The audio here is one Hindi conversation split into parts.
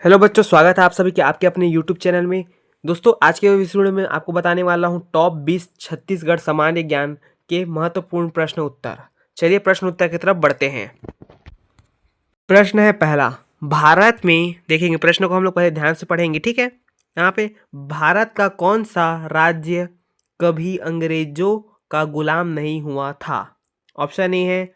हेलो बच्चों, स्वागत है आप सभी के आपके अपने यूट्यूब चैनल में। दोस्तों, आज के इस वीडियो में आपको बताने वाला हूं टॉप 20 छत्तीसगढ़ सामान्य ज्ञान के महत्वपूर्ण प्रश्न उत्तर। चलिए प्रश्न उत्तर की तरफ बढ़ते हैं। प्रश्न है पहला, भारत में देखेंगे प्रश्न को हम लोग पहले ध्यान से पढ़ेंगे, ठीक है। यहाँ पे भारत का कौन सा राज्य कभी अंग्रेजों का गुलाम नहीं हुआ था? ऑप्शन ए है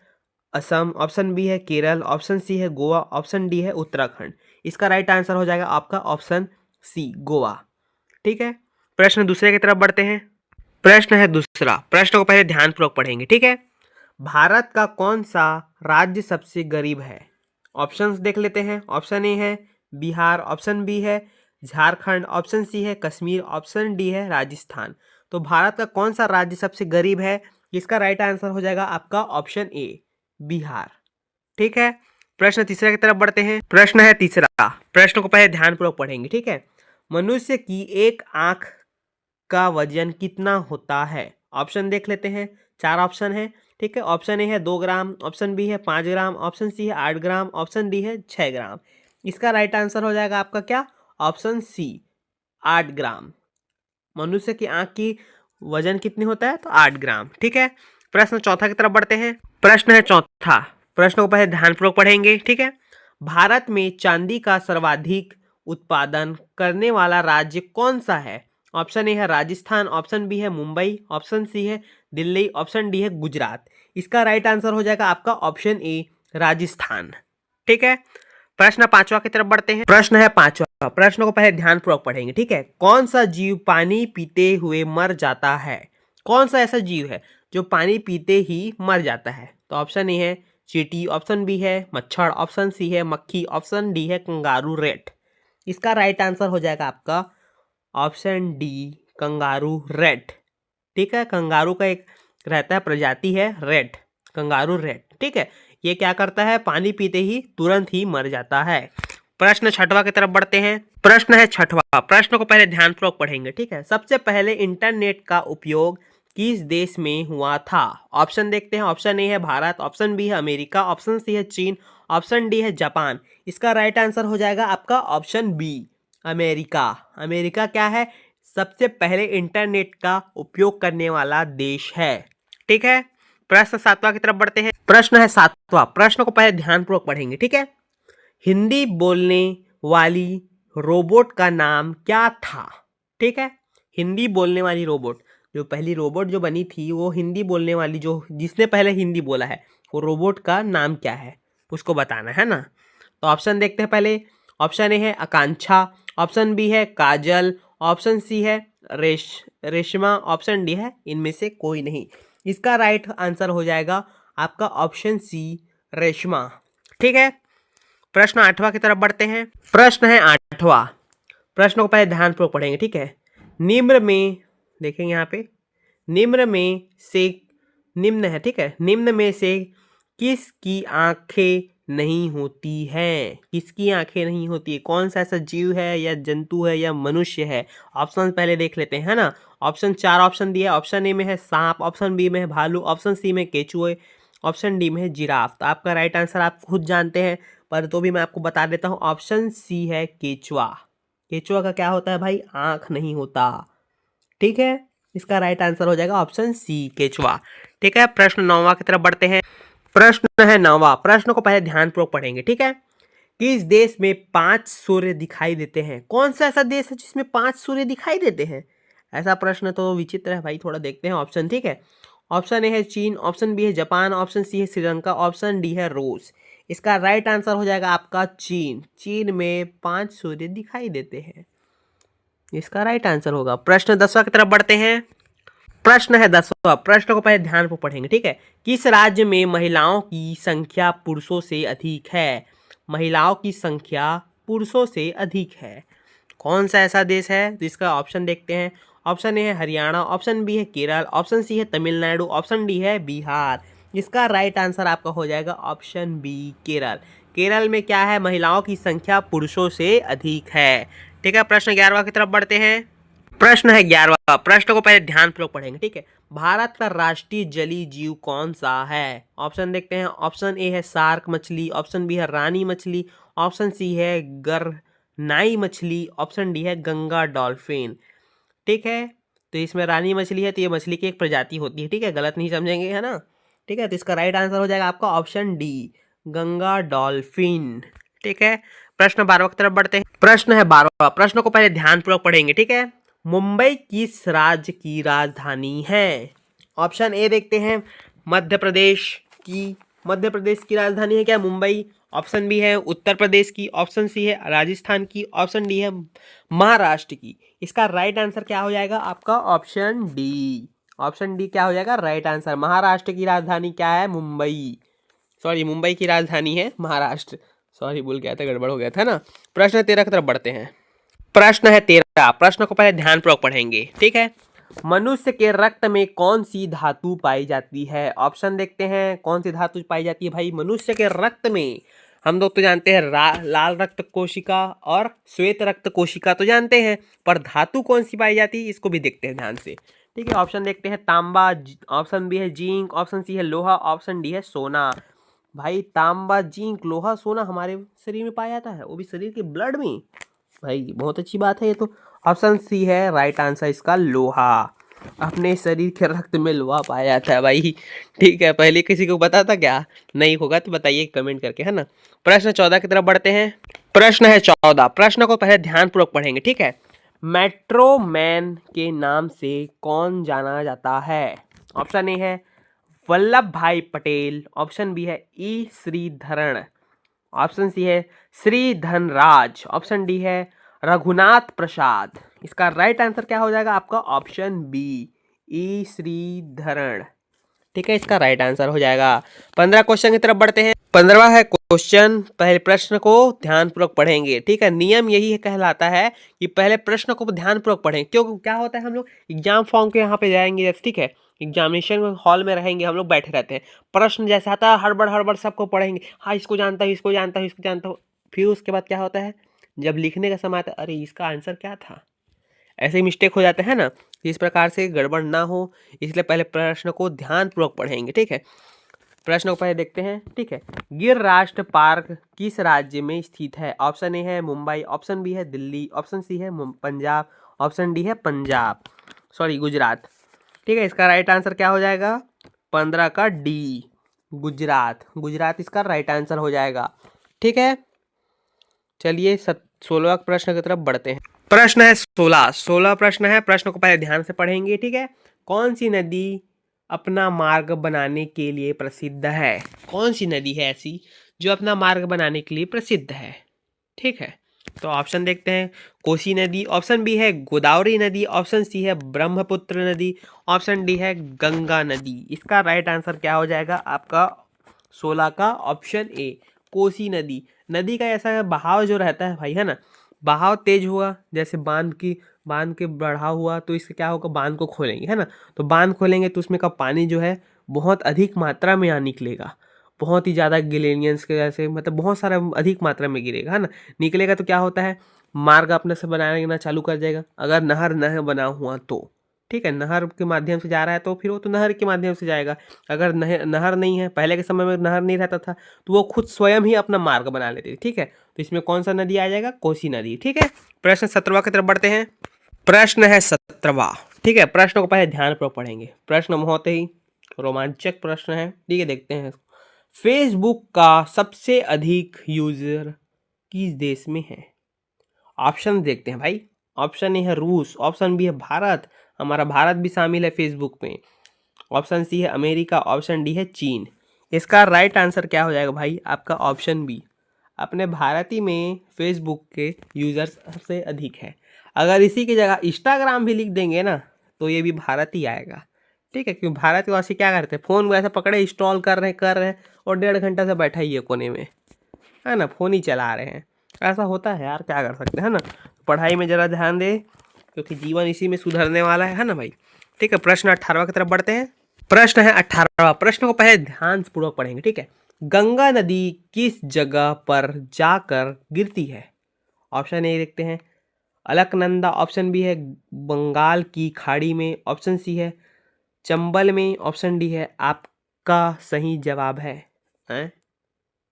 असम, ऑप्शन बी है केरल, ऑप्शन सी है गोवा, ऑप्शन डी है उत्तराखंड। इसका राइट आंसर हो जाएगा आपका ऑप्शन सी, गोवा। ठीक है। प्रश्न दूसरे की तरफ बढ़ते हैं। प्रश्न है दूसरा, प्रश्न को पहले ध्यानपूर्वक पढ़ेंगे, ठीक है। भारत का कौन सा राज्य सबसे गरीब है? ऑप्शंस देख लेते हैं। ऑप्शन ए है बिहार, ऑप्शन बी है झारखंड, ऑप्शन सी है कश्मीर, ऑप्शन डी है राजस्थान। तो भारत का कौन सा राज्य सबसे गरीब है? इसका राइट आंसर हो जाएगा आपका ऑप्शन ए, बिहार। ठीक है। प्रश्न तीसरे की तरफ बढ़ते हैं। प्रश्न है तीसरा, प्रश्न को पहले ध्यानपूर्वक पढ़ेंगे, ठीक है। मनुष्य की एक आंख का वजन कितना होता है? ऑप्शन देख लेते हैं। 4 ऑप्शन है, ठीक है। ऑप्शन ए है 2 ग्राम, ऑप्शन बी है 5 ग्राम, ऑप्शन सी है 8 ग्राम, ऑप्शन डी है 6 ग्राम। इसका राइट आंसर हो जाएगा आपका क्या? ऑप्शन सी, 8 ग्राम। मनुष्य की आंख की वजन कितनी होता है? तो 8 ग्राम। ठीक है। प्रश्न चौथा की तरफ बढ़ते हैं। प्रश्न है चौथा, प्रश्न को पहले ध्यानपूर्वक पढ़ेंगे, ठीक है। भारत में चांदी का सर्वाधिक उत्पादन करने वाला राज्य कौन सा है? ऑप्शन ए है राजस्थान, ऑप्शन बी है मुंबई, ऑप्शन सी है दिल्ली, ऑप्शन डी है गुजरात। इसका राइट आंसर हो जाएगा आपका ऑप्शन ए, राजस्थान। ठीक है। प्रश्न पांचवा की तरफ बढ़ते हैं। प्रश्न है पांचवा, प्रश्न को पहले ध्यानपूर्वक पढ़ेंगे, ठीक है। कौन सा जीव पानी पीते हुए मर जाता है? कौन सा ऐसा जीव है जो पानी पीते ही मर जाता है? तो ऑप्शन ए है चींटी, ऑप्शन बी है मच्छर, ऑप्शन सी है मक्खी, ऑप्शन डी है कंगारू रेट। इसका राइट आंसर हो जाएगा आपका ऑप्शन डी, कंगारू रेट। ठीक है। कंगारू का एक रहता है प्रजाति है रेट, कंगारू रेट। ठीक है। ये क्या करता है? पानी पीते ही तुरंत ही मर जाता है। प्रश्न छठवा की तरफ बढ़ते हैं। प्रश्न है छठवा, प्रश्न को पहले ध्यानपूर्वक पढ़ेंगे, ठीक है। सबसे पहले इंटरनेट का उपयोग किस देश में हुआ था? ऑप्शन देखते हैं। ऑप्शन ए है भारत, ऑप्शन बी है अमेरिका, ऑप्शन सी है चीन, ऑप्शन डी है जापान। इसका राइट आंसर हो जाएगा आपका ऑप्शन बी, अमेरिका। अमेरिका क्या है? सबसे पहले इंटरनेट का उपयोग करने वाला देश है। ठीक है। प्रश्न सातवां की तरफ बढ़ते हैं। प्रश्न है सातवां, प्रश्न को पहले ध्यानपूर्वक पढ़ेंगे, ठीक है। हिंदी बोलने वाली रोबोट का नाम क्या था? ठीक है। हिंदी बोलने वाली रोबोट, जो पहली रोबोट जो बनी थी वो हिंदी बोलने वाली, जो जिसने पहले हिंदी बोला है, वो रोबोट का नाम क्या है उसको बताना है ना। तो ऑप्शन देखते हैं पहले। ऑप्शन ए है आकांक्षा, ऑप्शन बी है काजल, ऑप्शन सी है रेशमा, ऑप्शन डी है इनमें से कोई नहीं। इसका राइट आंसर हो जाएगा आपका ऑप्शन सी, रेशमा। ठीक है। प्रश्न आठवां की तरफ बढ़ते हैं। प्रश्न है आठवां, प्रश्न को पहले ध्यानपूर्वक पढ़ेंगे, ठीक है। निम्न में देखेंगे यहाँ पे, निम्न में से, निम्न है, ठीक है। निम्न में से किसकी आंखें नहीं होती हैं? किसकी आंखें नहीं होती है? कौन सा ऐसा जीव है या जंतु है या मनुष्य है? ऑप्शन पहले देख लेते हैं, है ना। ऑप्शन 4 ऑप्शन दिया है। ऑप्शन ए में है सांप, ऑप्शन बी में है भालू, ऑप्शन सी में केचुए, ऑप्शन डी में है जिराफ। तो आपका राइट आंसर आप खुद जानते हैं, पर तो भी मैं आपको बता देता हूँ, ऑप्शन सी है केचुआ। केचुआ का क्या होता है भाई? आंख नहीं होता। ठीक है। इसका राइट आंसर हो जाएगा ऑप्शन सी, केचुआ। ठीक है। प्रश्न 9वां की तरफ बढ़ते हैं। प्रश्न है 9वां, प्रश्न को पहले ध्यानपूर्वक पढ़ेंगे, ठीक है। किस देश में 5 सूर्य दिखाई देते हैं? कौन सा ऐसा देश है जिसमें 5 सूर्य दिखाई देते हैं? ऐसा प्रश्न तो विचित्र है भाई, थोड़ा देखते हैं ऑप्शन, ठीक है। ऑप्शन ए है चीन, ऑप्शन बी है जापान, ऑप्शन सी है श्रीलंका, ऑप्शन डी है रूस। इसका राइट आंसर हो जाएगा आपका चीन। चीन में 5 सूर्य दिखाई देते हैं, इसका राइट आंसर होगा। प्रश्न 10वां की तरफ बढ़ते हैं। प्रश्न है 10वां, प्रश्न को पहले ध्यान पर पढ़ेंगे, ठीक है। किस राज्य में महिलाओं की संख्या पुरुषों से अधिक है? महिलाओं की संख्या पुरुषों से अधिक है। कौन सा ऐसा देश है? तो इसका ऑप्शन देखते हैं। ऑप्शन ए है हरियाणा, ऑप्शन बी है केरल, ऑप्शन सी है तमिलनाडु, ऑप्शन डी है बिहार। इसका राइट आंसर आपका हो जाएगा ऑप्शन बी, केरल। केरल में क्या है? महिलाओं की संख्या पुरुषों से अधिक है। ठीक है। प्रश्न 11वां की तरफ बढ़ते हैं। प्रश्न है 11वां, प्रश्न को पहले ध्यानपूर्वक पढ़ेंगे, ठीक है। भारत का राष्ट्रीय जलीय जीव कौन सा है? ऑप्शन देखते हैं। ऑप्शन ए है शार्क मछली, ऑप्शन बी है रानी मछली, ऑप्शन सी है नाई मछली, ऑप्शन डी है गंगा डॉल्फिन। ठीक है, तो इसमें रानी मछली है, तो ये मछली की एक प्रजाति होती है। ठीक है, गलत नहीं समझेंगे, है ना। ठीक है, तो इसका राइट आंसर हो जाएगा आपका ऑप्शन डी, गंगा डॉल्फिन। ठीक है, प्रश्न 12 की तरफ बढ़ते हैं। प्रश्न है 12, प्रश्न को पहले ध्यानपूर्वक पढ़ेंगे। ठीक है, मुंबई किस राज्य की राजधानी है? ऑप्शन ए देखते हैं, मध्य प्रदेश की। मध्य प्रदेश की राजधानी है क्या मुंबई? ऑप्शन बी है उत्तर प्रदेश की, ऑप्शन सी है राजस्थान की, ऑप्शन डी है महाराष्ट्र की। इसका राइट आंसर क्या हो जाएगा आपका? Option D. ऑप्शन डी क्या हो जाएगा राइट आंसर? महाराष्ट्र की राजधानी क्या है? मुंबई। सॉरी, मुंबई की राजधानी है महाराष्ट्र। सॉरी, भूल गया था, गड़बड़ हो गया था ना। प्रश्न 13 की तरफ बढ़ते हैं। प्रश्न है 13, प्रश्न को पहले ध्यानपूर्वक पढ़ेंगे। ठीक है, मनुष्य के रक्त में कौन सी धातु पाई जाती है? ऑप्शन देखते हैं, कौन सी धातु पाई जाती है भाई मनुष्य के रक्त में? हम लोग तो जानते हैं लाल रक्त कोशिका और श्वेत रक्त कोशिका तो जानते हैं, पर धातु कौन सी पाई जाती है इसको भी देखते हैं ध्यान से। ठीक है, ऑप्शन देखते हैं, तांबा, ऑप्शन बी है जिंक, ऑप्शन सी है लोहा, ऑप्शन डी है सोना। भाई तांबा, जिंक, लोहा, सोना हमारे शरीर में पाया जाता है, वो भी शरीर के ब्लड में। भाई बहुत अच्छी बात है ये तो। ऑप्शन सी है राइट आंसर इसका, लोहा। अपने शरीर के रक्त में लोहा पाया जाता है भाई। ठीक है, पहले किसी को पता था क्या? नहीं होगा तो बताइए कमेंट करके, है ना। प्रश्न 14 की तरफ बढ़ते हैं। प्रश्न है 14, प्रश्न को पहले ध्यानपूर्वक पढ़ेंगे। ठीक है, मेट्रो मैन के नाम से कौन जाना जाता है? ऑप्शन ए है वल्लभ भाई पटेल, ऑप्शन बी है ई श्रीधरण, ऑप्शन सी है श्री धनराज, ऑप्शन डी है रघुनाथ प्रसाद। इसका राइट आंसर क्या हो जाएगा आपका? ऑप्शन बी, ई श्रीधरण। ठीक है, इसका राइट आंसर हो जाएगा। 15 क्वेश्चन की तरफ बढ़ते हैं। 15वां है क्वेश्चन, पहले प्रश्न को ध्यानपूर्वक पढ़ेंगे। ठीक है, नियम यही कहलाता है कि पहले प्रश्न को ध्यानपूर्वक पढ़ें। क्यों, क्या होता है, हम लोग एग्जाम फॉर्म के यहाँ पे जाएंगे, ठीक है, एग्जामिनेशन हॉल में रहेंगे, हम लोग बैठे रहते हैं, प्रश्न जैसा आता है हड़बड़ हड़बड़ सबको पढ़ेंगे, हाँ इसको जानता हूँ, इसको जानता हूँ, इसको जानता हूँ। फिर उसके बाद क्या होता है, जब लिखने का समय आता है, अरे इसका आंसर क्या था, ऐसे ही मिस्टेक हो जाते हैं ना। इस प्रकार से गड़बड़ ना हो, इसलिए पहले प्रश्न को ध्यानपूर्वक पढ़ेंगे। ठीक है, प्रश्न को पहले देखते हैं। ठीक है, गिर राष्ट्र पार्क किस राज्य में स्थित है? ऑप्शन ए है मुंबई, ऑप्शन बी है दिल्ली, ऑप्शन सी है पंजाब, ऑप्शन डी है गुजरात। ठीक है, इसका राइट आंसर क्या हो जाएगा? 15 का डी, गुजरात। गुजरात इसका राइट आंसर हो जाएगा। ठीक है, चलिए 16वां प्रश्न की तरफ बढ़ते हैं। प्रश्न है 16 प्रश्न है, प्रश्न को पहले ध्यान से पढ़ेंगे। ठीक है, कौन सी नदी अपना मार्ग बनाने के लिए प्रसिद्ध है? कौन सी नदी है ऐसी जो अपना मार्ग बनाने के लिए प्रसिद्ध है? ठीक है, तो ऑप्शन देखते हैं, कोसी नदी, ऑप्शन बी है गोदावरी नदी, ऑप्शन सी है ब्रह्मपुत्र नदी, ऑप्शन डी है गंगा नदी। इसका राइट आंसर क्या हो जाएगा आपका 16 का? ऑप्शन ए, कोसी नदी। नदी का ऐसा बहाव जो रहता है भाई, है ना, बहाव तेज हुआ, जैसे बांध के बढ़ा हुआ, तो इससे क्या होगा, बांध को खोलेंगे, है ना, तो बांध खोलेंगे तो उसमें का पानी जो है बहुत अधिक मात्रा में यहाँ निकलेगा, बहुत ही ज़्यादा गिलेनियंस के जैसे, मतलब बहुत सारा अधिक मात्रा में गिरेगा, है ना, निकलेगा तो क्या होता है, मार्ग अपने से बनाना चालू कर जाएगा। अगर नहर न बना हुआ तो, ठीक है, नहर के माध्यम से जा रहा है तो फिर वो तो नहर के माध्यम से जाएगा। अगर नहर नहीं है, पहले के समय में नहर नहीं रहता था, तो वो खुद स्वयं ही अपना मार्ग बना लेते थे। ठीक है, तो इसमें कौन सा नदी आ जाएगा? कोसी नदी। ठीक है, प्रश्न 17वां की तरफ बढ़ते हैं। प्रश्न है 17वां। ठीक है, प्रश्न को पहले ध्यानपूर्वक पढ़ेंगे। प्रश्न बहुत ही रोमांचक प्रश्न है। ठीक है, देखते हैं। फेसबुक का सबसे अधिक यूजर किस देश में है? ऑप्शन देखते हैं भाई। ऑप्शन ए है रूस, ऑप्शन बी है भारत, हमारा भारत भी शामिल है फेसबुक में, ऑप्शन सी है अमेरिका, ऑप्शन डी है चीन। इसका राइट आंसर क्या हो जाएगा भाई आपका? ऑप्शन बी, अपने भारत ही में फेसबुक के यूजर्स सबसे अधिक है। अगर इसी की जगह इंस्टाग्राम भी लिख देंगे ना, तो ये भी भारत ही आएगा। ठीक है, क्योंकि भारतवासी क्या करते हैं, फ़ोन को ऐसा पकड़े इंस्टॉल कर रहे हैं और 1.5 घंटा से बैठा ही है कोने में, है ना, फ़ोन ही चला रहे हैं। ऐसा होता है यार, क्या कर सकते हैं ना। पढ़ाई में ज़रा ध्यान दे, क्योंकि जीवन इसी में सुधरने वाला है ना भाई। ठीक है, प्रश्न 18वां की तरफ बढ़ते हैं। प्रश्न है 18वां, प्रश्न को पहले ध्यानपूर्वक पढ़ेंगे। ठीक है, गंगा नदी किस जगह पर जाकर गिरती है? ऑप्शन ए देखते हैं, अलकनंदा, ऑप्शन बी है बंगाल की खाड़ी में, ऑप्शन सी है चंबल में, ऑप्शन डी है आपका सही जवाब है।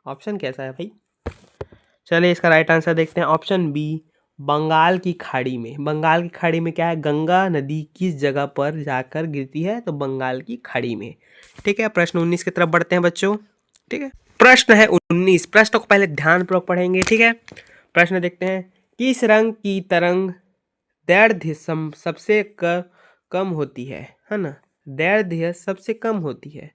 ऑप्शन कैसा है भाई? चलिए इसका राइट आंसर देखते हैं। ऑप्शन बी, बंगाल की खाड़ी में। बंगाल की खाड़ी में क्या है, गंगा नदी किस जगह पर जाकर गिरती है, तो बंगाल की खाड़ी में। ठीक है, प्रश्न 19 की तरफ बढ़ते हैं बच्चों। ठीक है, प्रश्न है 19। प्रश्न को पहले ध्यानपूर्वक पढ़ेंगे। ठीक है, प्रश्न देखते हैं। किस रंग की तरंग दैर्ध्य सबसे कम होती है ना, दैर्ध्य सबसे कम होती है।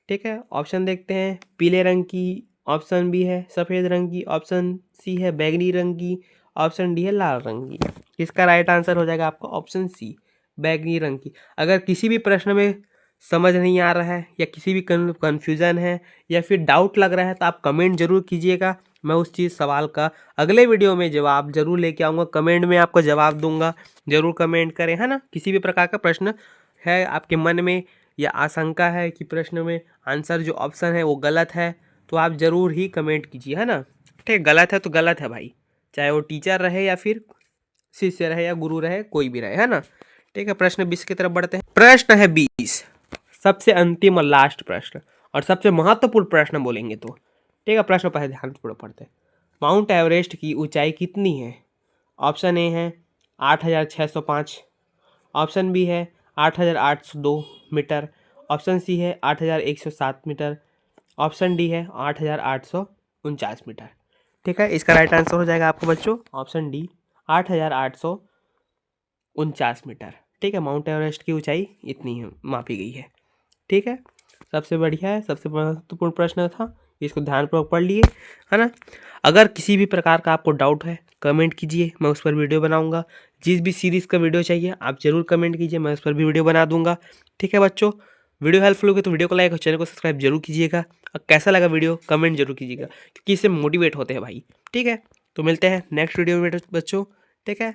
ठीक है, ऑप्शन देखते हैं। पीले रंग की, ऑप्शन बी है सफ़ेद रंग की, ऑप्शन सी है बैगनी रंग की, ऑप्शन डी है लाल रंग की। इसका राइट आंसर हो जाएगा आपका ऑप्शन सी, बैगनी रंग की। अगर किसी भी प्रश्न में समझ नहीं आ रहा है या किसी भी कन्फ्यूज़न है या फिर डाउट लग रहा है तो आप कमेंट जरूर कीजिएगा। मैं उस चीज़ सवाल का अगले वीडियो में जवाब जरूर लेके आऊँगा, कमेंट में आपको जवाब दूंगा। जरूर कमेंट करें, है ना। किसी भी प्रकार का प्रश्न है आपके मन में या आशंका है कि प्रश्न में आंसर जो ऑप्शन है वो गलत है, तो आप ज़रूर ही कमेंट कीजिए, है ना। ठीक, गलत है तो गलत है भाई, चाहे वो टीचर रहे या फिर शिष्य रहे या गुरु रहे, कोई भी रहे, है ना। ठीक है, प्रश्न 20 की तरफ बढ़ते हैं। प्रश्न है 20, सबसे अंतिम और लास्ट प्रश्न और सबसे महत्वपूर्ण प्रश्न बोलेंगे तो। ठीक है, प्रश्न पहले ध्यानपूर्वक पढ़ते हैं। माउंट एवरेस्ट की ऊंचाई कितनी है? ऑप्शन ए है 8,605, ऑप्शन बी है 8,802 मीटर, ऑप्शन सी है 8,107 मीटर, ऑप्शन डी है 8,849 मीटर। ठीक है, इसका राइट आंसर हो जाएगा आपको बच्चों ऑप्शन डी, 8,849 मीटर। ठीक है, माउंट एवरेस्ट की ऊंचाई इतनी है, मापी गई है। ठीक है, सबसे बढ़िया है, सबसे महत्वपूर्ण प्रश्न था, इसको ध्यानपूर्वक पढ़ लिए, है ना। अगर किसी भी प्रकार का आपको डाउट है कमेंट कीजिए, मैं उस पर वीडियो बनाऊंगा। जिस भी सीरीज़ का वीडियो चाहिए आप जरूर कमेंट कीजिए, मैं उस पर भी वीडियो बना दूंगा। ठीक है बच्चों, वीडियो हेल्पफुल होगी तो वीडियो को लाइक और चैनल को सब्सक्राइब जरूर कीजिएगा। और कैसा लगा वीडियो कमेंट जरूर कीजिएगा, क्योंकि इससे मोटिवेट होते हैं भाई। ठीक है, तो मिलते हैं नेक्स्ट वीडियो में बच्चों। ठीक है।